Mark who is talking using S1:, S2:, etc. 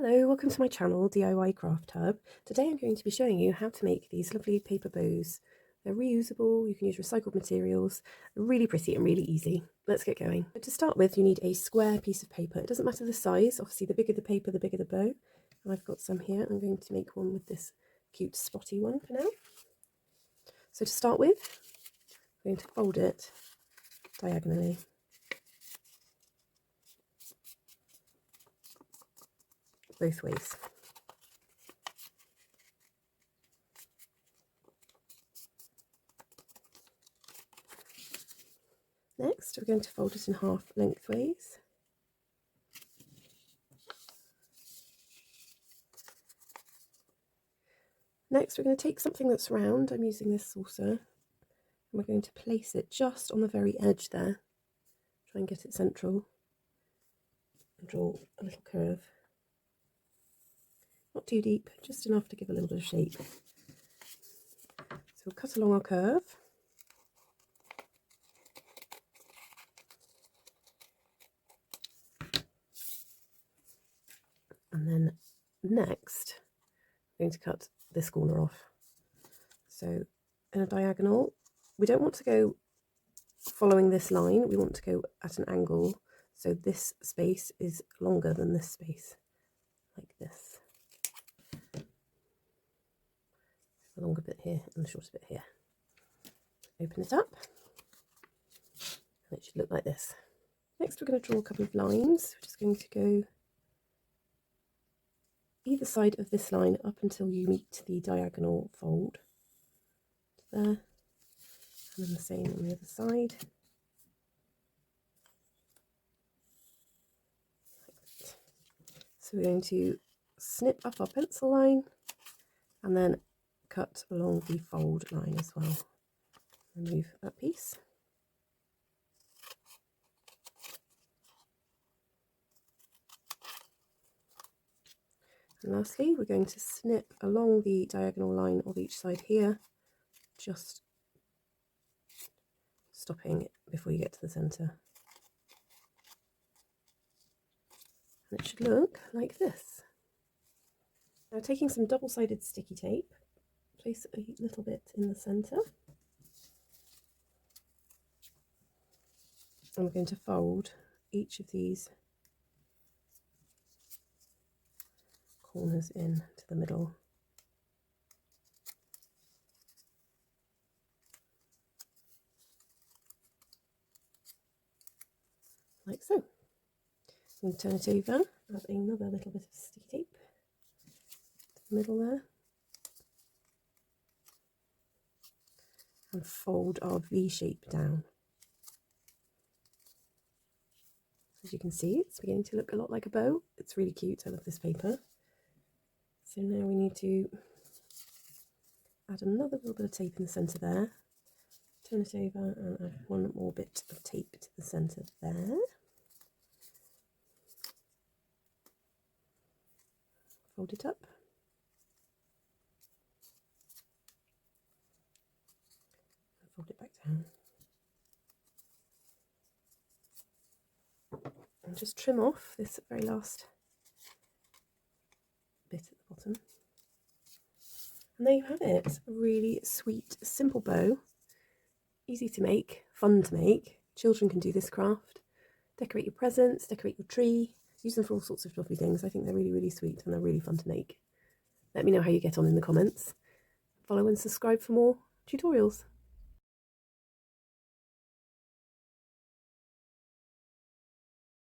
S1: Hello, welcome to my channel, DIY Craft Hub. Today I'm going to be showing you how to make these lovely paper bows. They're reusable, you can use recycled materials, really pretty and really easy. Let's get going. So to start with, you need a square piece of paper. It doesn't matter the size, obviously the bigger the paper, the bigger the bow. And I've got some here. I'm going to make one with this cute spotty one for now. So to start with, I'm going to fold it diagonally. Both ways. Next, we're going to fold it in half lengthways. Next, we're going to take something that's round. I'm using this saucer, and we're going to place it just on the very edge there. Try and get it central and draw a little curve. Not too deep, just enough to give a little bit of shape. So we'll cut along our curve. And then next, I'm going to cut this corner off. So in a diagonal, we don't want to go following this line, we want to go at an angle. So this space is longer than this space, like this. A longer bit here and a shorter bit here. Open it up, and it should look like this. Next, we're going to draw a couple of lines. We're just going to go either side of this line up until you meet the diagonal fold. There, and then the same on the other side. So we're going to snip up our pencil line and then cut along the fold line as well. Remove that piece. And lastly, we're going to snip along the diagonal line of each side here, just stopping before you get to the centre. And it should look like this. Now, taking some double-sided sticky tape, place a little bit in the centre. And we're going to fold each of these corners in to the middle. Like so. I'm going to turn it over, add another little bit of sticky tape to the middle there. And fold our V shape down. As you can see, it's beginning to look a lot like a bow. It's really cute. I love this paper. So now we need to add another little bit of tape in the centre there. Turn it over and add one more bit of tape to the centre there. Fold it up. And fold it back down. And just trim off this very last bit at the bottom. And there you have it, a really sweet, simple bow. Easy to make, fun to make. Children can do this craft. Decorate your presents, decorate your tree, use them for all sorts of lovely things. I think they're really, really sweet and they're really fun to make. Let me know how you get on in the comments. Follow and subscribe for more tutorials.